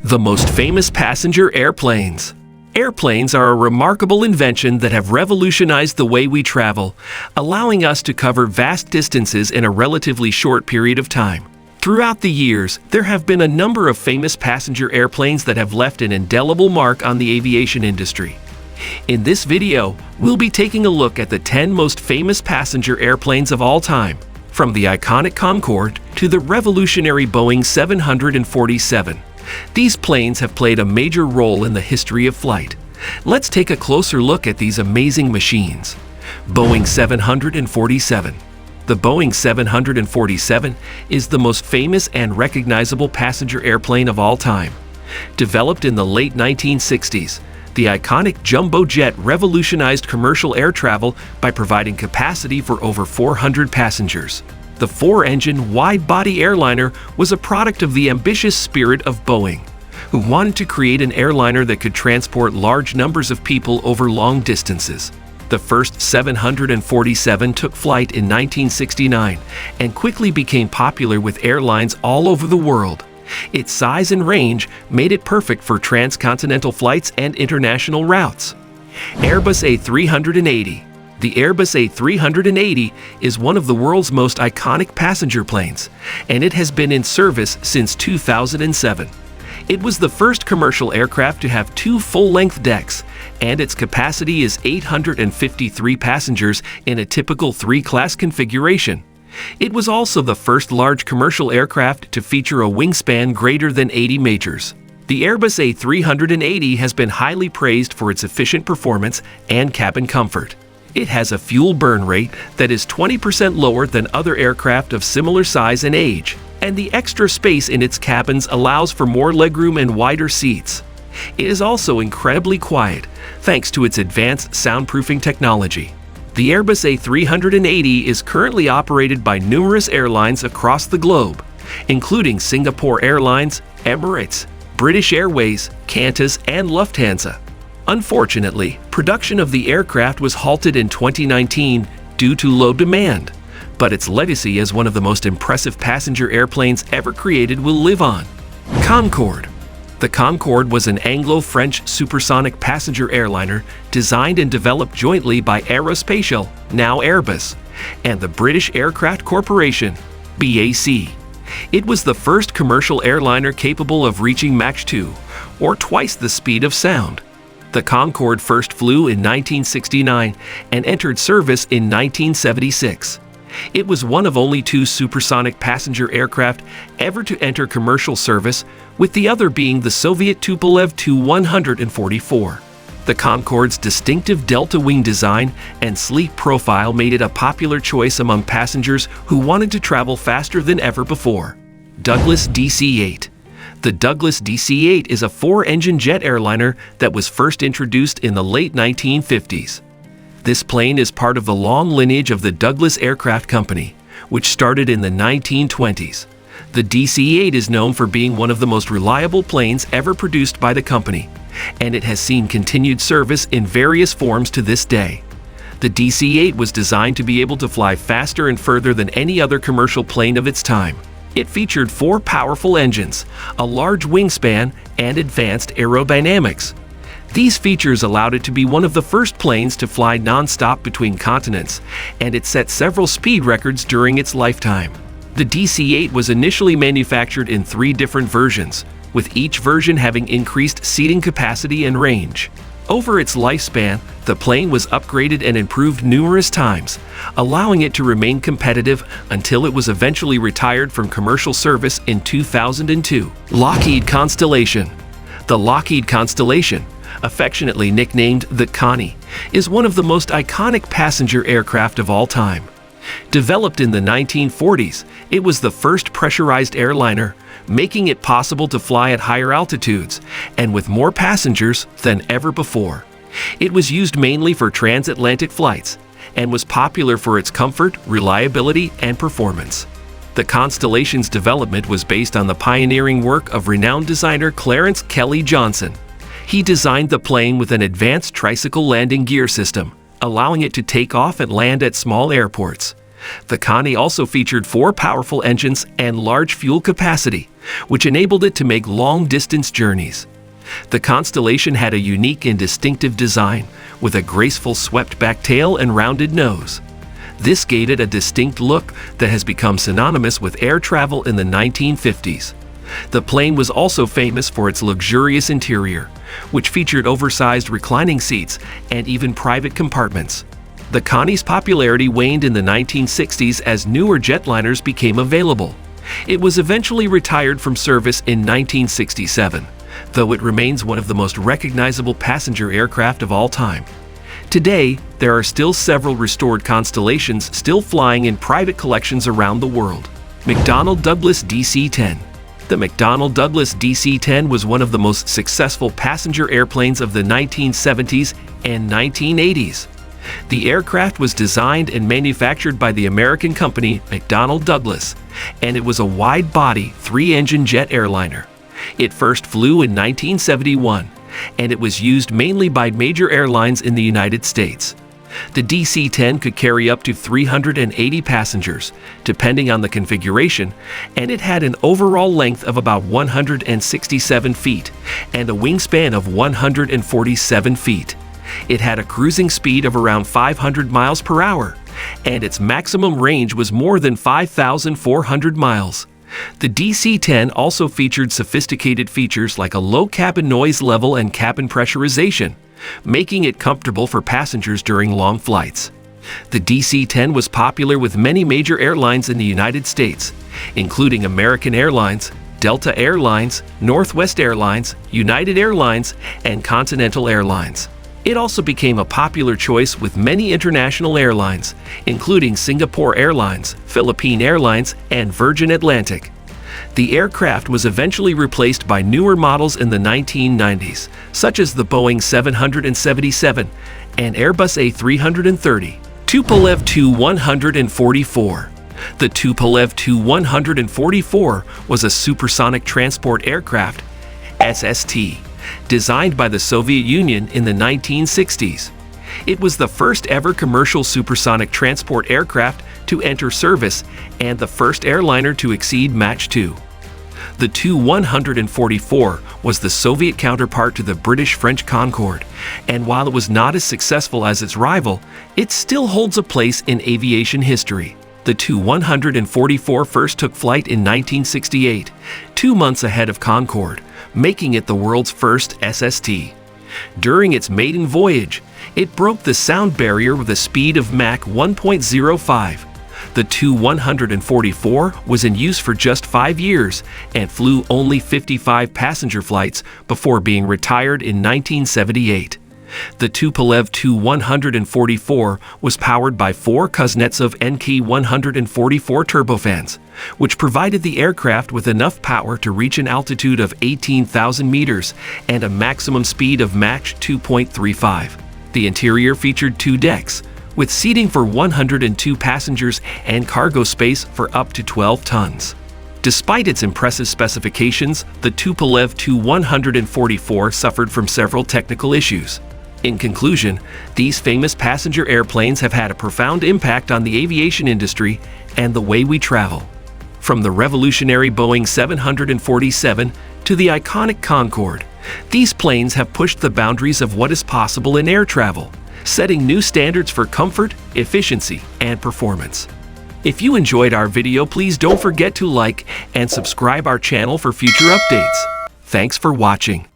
The most famous passenger airplanes. Airplanes are a remarkable invention that have revolutionized the way we travel, allowing us to cover vast distances in a relatively short period of time. Throughout the years, there have been a number of famous passenger airplanes that have left an indelible mark on the aviation industry. In this video, we'll be taking a look at the 10 most famous passenger airplanes of all time, from the iconic Concorde to the revolutionary Boeing 747. These planes have played a major role in the history of flight. Let's take a closer look at these amazing machines. Boeing 747. The Boeing 747 is the most famous and recognizable passenger airplane of all time. Developed in the late 1960s, the iconic jumbo jet revolutionized commercial air travel by providing capacity for over 400 passengers. The four-engine, wide-body airliner was a product of the ambitious spirit of Boeing, who wanted to create an airliner that could transport large numbers of people over long distances. The first 747 took flight in 1969 and quickly became popular with airlines all over the world. Its size and range made it perfect for transcontinental flights and international routes. Airbus A380. The Airbus A380 is one of the world's most iconic passenger planes, and it has been in service since 2007. It was the first commercial aircraft to have two full-length decks, and its capacity is 853 passengers in a typical three-class configuration. It was also the first large commercial aircraft to feature a wingspan greater than 80 meters. The Airbus A380 has been highly praised for its efficient performance and cabin comfort. It has a fuel burn rate that is 20% lower than other aircraft of similar size and age, and the extra space in its cabins allows for more legroom and wider seats. It is also incredibly quiet, thanks to its advanced soundproofing technology. The Airbus A380 is currently operated by numerous airlines across the globe, including Singapore Airlines, Emirates, British Airways, Qantas, and Lufthansa. Unfortunately, production of the aircraft was halted in 2019 due to low demand, but its legacy as one of the most impressive passenger airplanes ever created will live on. Concorde. The Concorde was an Anglo-French supersonic passenger airliner designed and developed jointly by Aerospatiale, now Airbus, and the British Aircraft Corporation, BAC. It was the first commercial airliner capable of reaching Mach 2, or twice the speed of sound. The Concorde first flew in 1969 and entered service in 1976. It was one of only two supersonic passenger aircraft ever to enter commercial service, with the other being the Soviet Tupolev Tu-144. The Concorde's distinctive delta wing design and sleek profile made it a popular choice among passengers who wanted to travel faster than ever before. Douglas DC-8. The Douglas DC-8 is a four-engine jet airliner that was first introduced in the late 1950s. This plane is part of the long lineage of the Douglas Aircraft Company, which started in the 1920s. The DC-8 is known for being one of the most reliable planes ever produced by the company, and it has seen continued service in various forms to this day. The DC-8 was designed to be able to fly faster and further than any other commercial plane of its time. It featured four powerful engines, a large wingspan, and advanced aerodynamics. These features allowed it to be one of the first planes to fly non-stop between continents, and it set several speed records during its lifetime. The DC-8 was initially manufactured in 3 different versions, with each version having increased seating capacity and range. Over its lifespan, the plane was upgraded and improved numerous times, allowing it to remain competitive until it was eventually retired from commercial service in 2002. Lockheed Constellation. The Lockheed Constellation, affectionately nicknamed the Connie, is one of the most iconic passenger aircraft of all time. Developed in the 1940s, it was the first pressurized airliner, making it possible to fly at higher altitudes and with more passengers than ever before. It was used mainly for transatlantic flights and was popular for its comfort, reliability, and performance. The Constellation's development was based on the pioneering work of renowned designer Clarence Kelly Johnson. He designed the plane with an advanced tricycle landing gear system, allowing it to take off and land at small airports. The Connie also featured 4 powerful engines and large fuel capacity, which enabled it to make long-distance journeys. The Constellation had a unique and distinctive design, with a graceful swept-back tail and rounded nose. This gave it a distinct look that has become synonymous with air travel in the 1950s. The plane was also famous for its luxurious interior, which featured oversized reclining seats and even private compartments. The Connie's popularity waned in the 1960s as newer jetliners became available. It was eventually retired from service in 1967, though it remains one of the most recognizable passenger aircraft of all time. Today, there are still several restored Constellations still flying in private collections around the world. McDonnell Douglas DC-10. The McDonnell Douglas DC-10 was one of the most successful passenger airplanes of the 1970s and 1980s. The aircraft was designed and manufactured by the American company McDonnell Douglas, and it was a wide-body, 3-engine jet airliner. It first flew in 1971, and it was used mainly by major airlines in the United States. The DC-10 could carry up to 380 passengers, depending on the configuration, and it had an overall length of about 167 feet and a wingspan of 147 feet. It had a cruising speed of around 500 miles per hour, and its maximum range was more than 5,400 miles. The DC-10 also featured sophisticated features like a low cabin noise level and cabin pressurization, making it comfortable for passengers during long flights. The DC-10 was popular with many major airlines in the United States, including American Airlines, Delta Airlines, Northwest Airlines, United Airlines, and Continental Airlines. It also became a popular choice with many international airlines, including Singapore Airlines, Philippine Airlines, and Virgin Atlantic. The aircraft was eventually replaced by newer models in the 1990s, such as the Boeing 777 and Airbus A330. Tupolev Tu-144. The Tupolev Tu-144 was a supersonic transport aircraft, SST, designed by the Soviet Union in the 1960s. It was the first ever commercial supersonic transport aircraft to enter service and the first airliner to exceed Mach 2. The Tu-144 was the Soviet counterpart to the British-French Concorde, and while it was not as successful as its rival, it still holds a place in aviation history. The Tu-144 first took flight in 1968, 2 months ahead of Concorde, making it the world's first SST. During its maiden voyage, it broke the sound barrier with a speed of Mach 1.05. The Tu-144 was in use for just 5 years and flew only 55 passenger flights before being retired in 1978. The Tupolev Tu-144 was powered by 4 Kuznetsov NK-144 turbofans, which provided the aircraft with enough power to reach an altitude of 18,000 meters and a maximum speed of Mach 2.35. The interior featured 2 decks, with seating for 102 passengers and cargo space for up to 12 tons. Despite its impressive specifications, the Tupolev Tu-144 suffered from several technical issues. In conclusion, these famous passenger airplanes have had a profound impact on the aviation industry and the way we travel. From the revolutionary Boeing 747 to the iconic Concorde, these planes have pushed the boundaries of what is possible in air travel, setting new standards for comfort, efficiency, and performance. If you enjoyed our video, please don't forget to like and subscribe our channel for future updates. Thanks for watching.